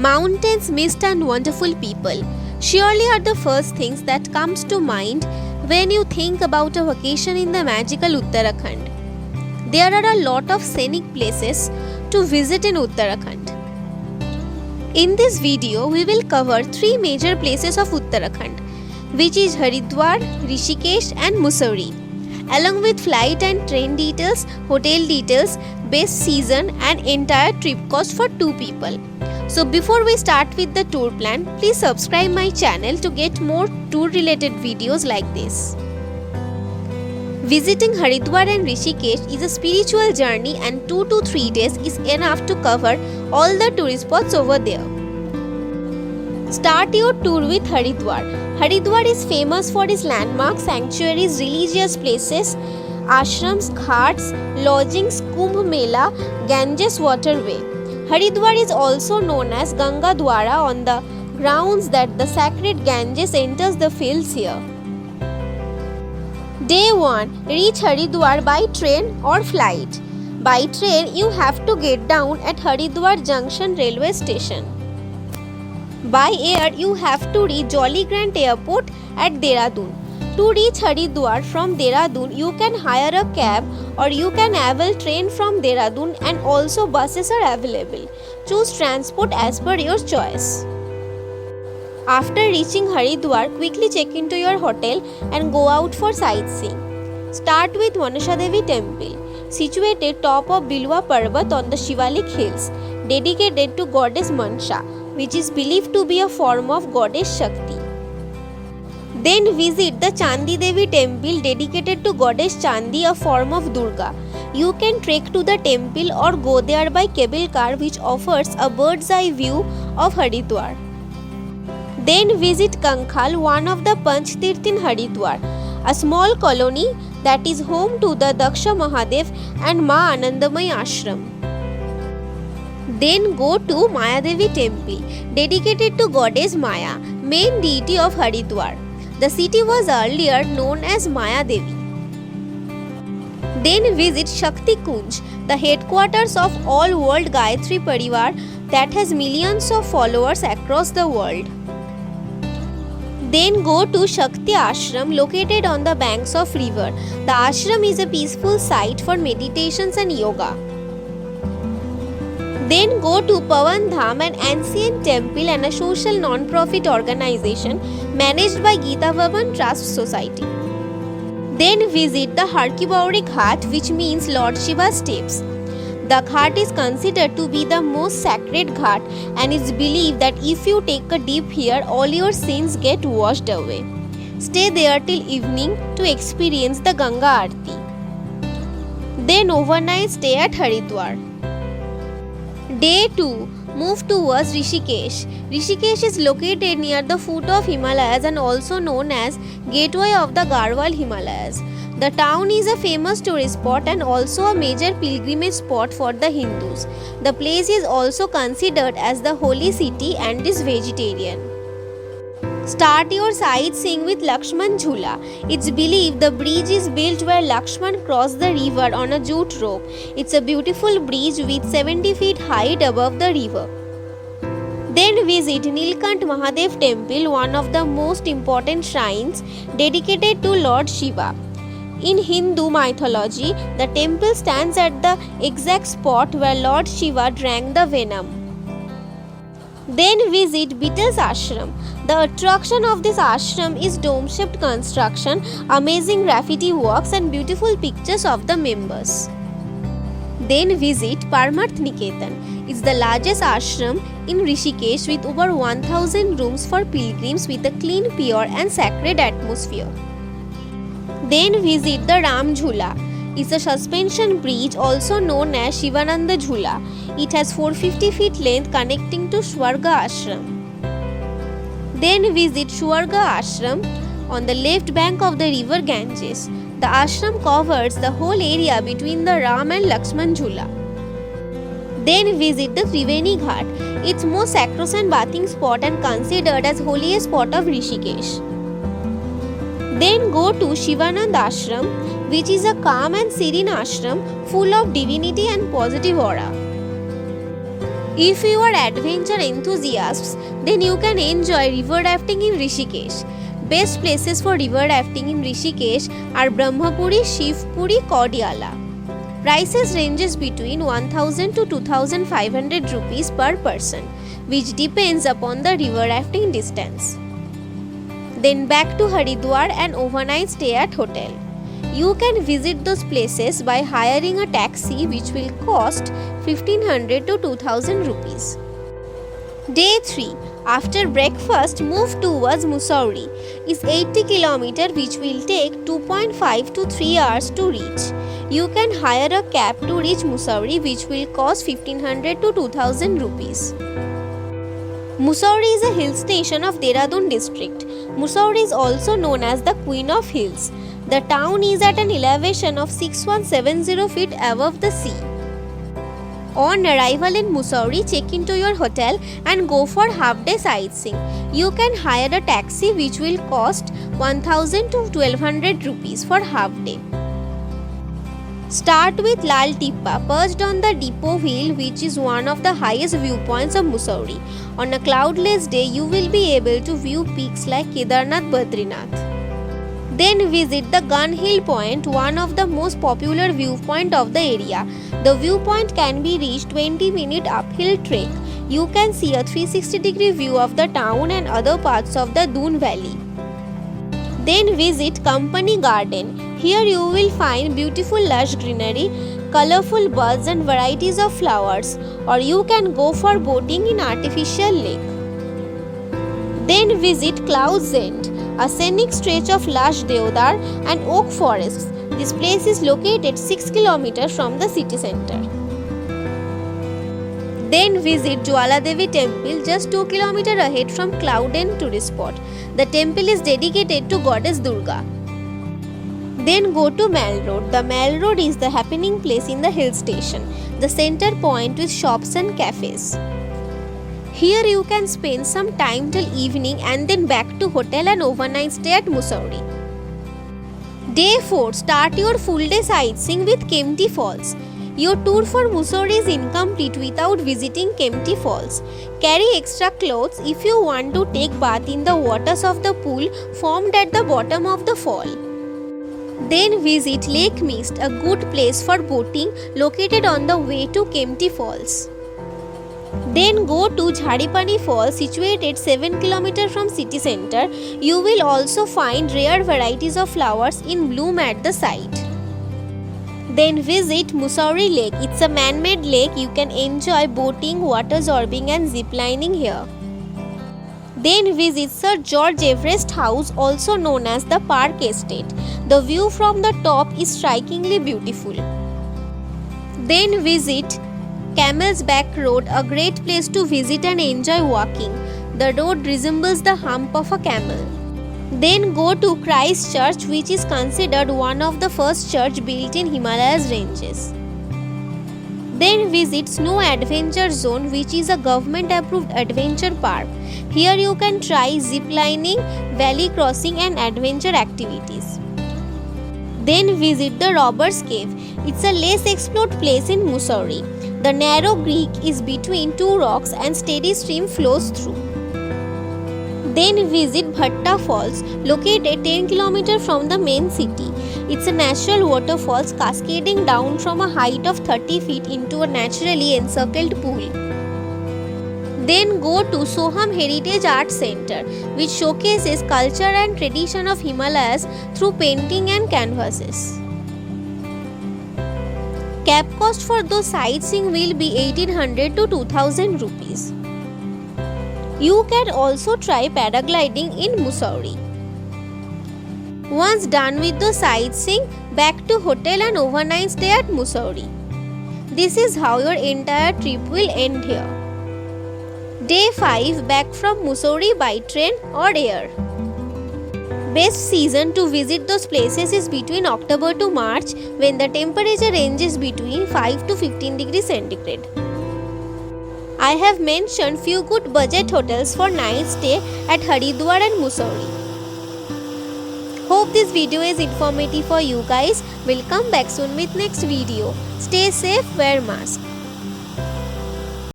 Mountains, mist and wonderful people surely are the first things that comes to mind when you think about a vacation in the magical Uttarakhand. There are a lot of scenic places to visit in Uttarakhand. In this video, we will cover 3 major places of Uttarakhand, which is Haridwar, Rishikesh and Mussoorie, along with flight and train details, hotel details, best season and entire trip cost for 2 people. So before we start with the tour plan, please subscribe my channel to get more tour related videos like this. Visiting Haridwar and Rishikesh is a spiritual journey and 2 to 3 days is enough to cover all the tourist spots over there. Start your tour with Haridwar. Haridwar is famous for its landmarks, sanctuaries, religious places, ashrams, ghats, lodgings, Kumbh Mela, Ganges waterway. Haridwar is also known as Ganga Dwara on the grounds that the sacred Ganges enters the fields here. Day 1. Reach Haridwar by train or flight. By train, you have to get down at Haridwar Junction railway station. By air, you have to reach Jolly Grant Airport at Dehradun. To reach Haridwar from Dehradun, you can hire a cab or you can avail train from Dehradun, and also buses are available. Choose transport as per your choice. After reaching Haridwar, quickly check into your hotel and go out for sightseeing. Start with Manasa Devi Temple, situated top of Bilwa Parbat on the Shivalik hills, dedicated to goddess Mansa, which is believed to be a form of goddess Shakti. Then visit the Chandi Devi temple dedicated to goddess Chandi, a form of Durga. You can trek to the temple or go there by cable car, which offers a bird's eye view of Haridwar. Then visit Kankhal, one of the Panchtirth in Haridwar, a small colony that is home to the Daksha Mahadev and Ma Anandamayi ashram. Then go to Mayadevi temple, dedicated to goddess Maya, main deity of Haridwar. The city was earlier known as Mayadevi. Then visit Shakti Kunj, the headquarters of all world Gayatri Parivar that has millions of followers across the world. Then go to Shakti Ashram, located on the banks of river. The ashram is a peaceful site for meditations and yoga. Then go to Pawan Dham, an ancient temple and a social non-profit organization managed by Gita Bhavan Trust Society. Then visit the Har Ki Pauri Ghat, which means Lord Shiva's steps. The ghat is considered to be the most sacred ghat, and it's believed that if you take a dip here, all your sins get washed away. Stay there till evening to experience the Ganga Aarti. Then overnight stay at Haridwar. Day 2. Move towards Rishikesh. Rishikesh is located near the foot of Himalayas and also known as Gateway of the Garhwal Himalayas. The town is a famous tourist spot and also a major pilgrimage spot for the Hindus. The place is also considered as the holy city and is vegetarian. Start your sightseeing with Lakshman Jhula. It's believed the bridge is built where Lakshman crossed the river on a jute rope. It's a beautiful bridge with 70 feet height above the river. Then visit Nilkant Mahadev temple, one of the most important shrines dedicated to Lord Shiva. In Hindu mythology, the temple stands at the exact spot where Lord Shiva drank the venom. Then visit Beatles Ashram. The attraction of this ashram is dome-shaped construction, amazing graffiti works and beautiful pictures of the members. Then visit Parmarth Niketan. It's the largest ashram in Rishikesh with over 1000 rooms for pilgrims with a clean, pure and sacred atmosphere. Then visit the Ram Jhula. It's a suspension bridge also known as Shivananda Jhula. It has 450 feet length connecting to Swarga Ashram. Then visit Swarga Ashram on the left bank of the river Ganges. The ashram covers the whole area between the Ram and Lakshman Jhula. Then visit the Triveni Ghat, its most sacrosanct bathing spot and considered as holiest spot of Rishikesh. Then go to Shivanand Ashram, which is a calm and serene ashram full of divinity and positive aura. If you are adventure enthusiasts, then you can enjoy river rafting in Rishikesh. Best places for river rafting in Rishikesh are Brahmapuri, Shivpuri, Kordiala. Prices ranges between 1000 to 2500 rupees per person, which depends upon the river rafting distance. Then back to Haridwar and overnight stay at hotel. You can visit those places by hiring a taxi, which will cost 1500 to 2000 rupees. Day 3. After breakfast, move towards Mussoorie. It's 80 km, which will take 2.5 to 3 hours to reach. You can hire a cab to reach Mussoorie, which will cost 1500 to 2000 rupees. Mussoorie is a hill station of Dehradun district. Mussoorie is also known as the Queen of Hills. The town is at an elevation of 6170 feet above the sea. On arrival in Mussoorie, check into your hotel and go for half-day sightseeing. You can hire a taxi, which will cost 1000 to 1200 rupees for half-day. Start with Lal Tippa, perched on the depot hill, which is one of the highest viewpoints of Mussoorie. On a cloudless day, you will be able to view peaks like Kedarnath, Badrinath. Then visit the Gun Hill Point, one of the most popular viewpoint of the area. The viewpoint can be reached 20-minute uphill trek. You can see a 360-degree view of the town and other parts of the Doon Valley. Then visit Company Garden. Here you will find beautiful lush greenery, colorful birds and varieties of flowers, or you can go for boating in artificial lake. Then visit Clouds End, a scenic stretch of lush deodar and oak forests. This place is located 6 km from the city center. Then visit Jwala Devi Temple just 2 km ahead from Cloud End tourist spot. The temple is dedicated to goddess Durga. Then go to Mall Road. The Mall Road is the happening place in the hill station, the center point with shops and cafes. Here you can spend some time till evening and then back to hotel and overnight stay at Mussoorie. Day 4. Start your full day sightseeing with Kempty Falls. Your tour for Mussoorie is incomplete without visiting Kempty Falls. Carry extra clothes if you want to take bath in the waters of the pool formed at the bottom of the fall. Then visit Lake Mist, a good place for boating located on the way to Kempty Falls. Then go to Jharipani Falls, situated 7 km from city center. You will also find rare varieties of flowers in bloom at the site. Then visit Mussoorie Lake. It's a man-made lake. You can enjoy boating, water zorbing and ziplining here. Then visit Sir George Everest House, also known as the Park Estate. The view from the top is strikingly beautiful. Then visit Camel's Back Road, a great place to visit and enjoy walking. The road resembles the hump of a camel. Then go to Christ Church, which is considered one of the first church built in Himalayas ranges. Then visit Snow Adventure Zone, which is a government approved adventure park. Here you can try zip lining, valley crossing and adventure activities. Then visit the Robbers Cave. It's a less explored place in Mussoorie. The narrow creek is between two rocks and steady stream flows through. Then visit Bhatta Falls, located 10 km from the main city. It's a natural waterfalls cascading down from a height of 30 feet into a naturally encircled pool. Then go to Soham Heritage Art Center, which showcases culture and tradition of Himalayas through painting and canvases. Cab cost for those sightseeing will be 1800 to 2000 rupees. You can also try paragliding in Mussoorie. Once done with the sightseeing, back to hotel and overnight stay at Mussoorie. This is how your entire trip will end here. Day 5, back from Mussoorie by train or air. Best season to visit those places is between October to March, when the temperature ranges between 5 to 15 degrees centigrade. I have mentioned few good budget hotels for night stay at Haridwar and Mussoorie. Hope this video is informative for you guys. We'll come back soon with next video. Stay safe, wear mask.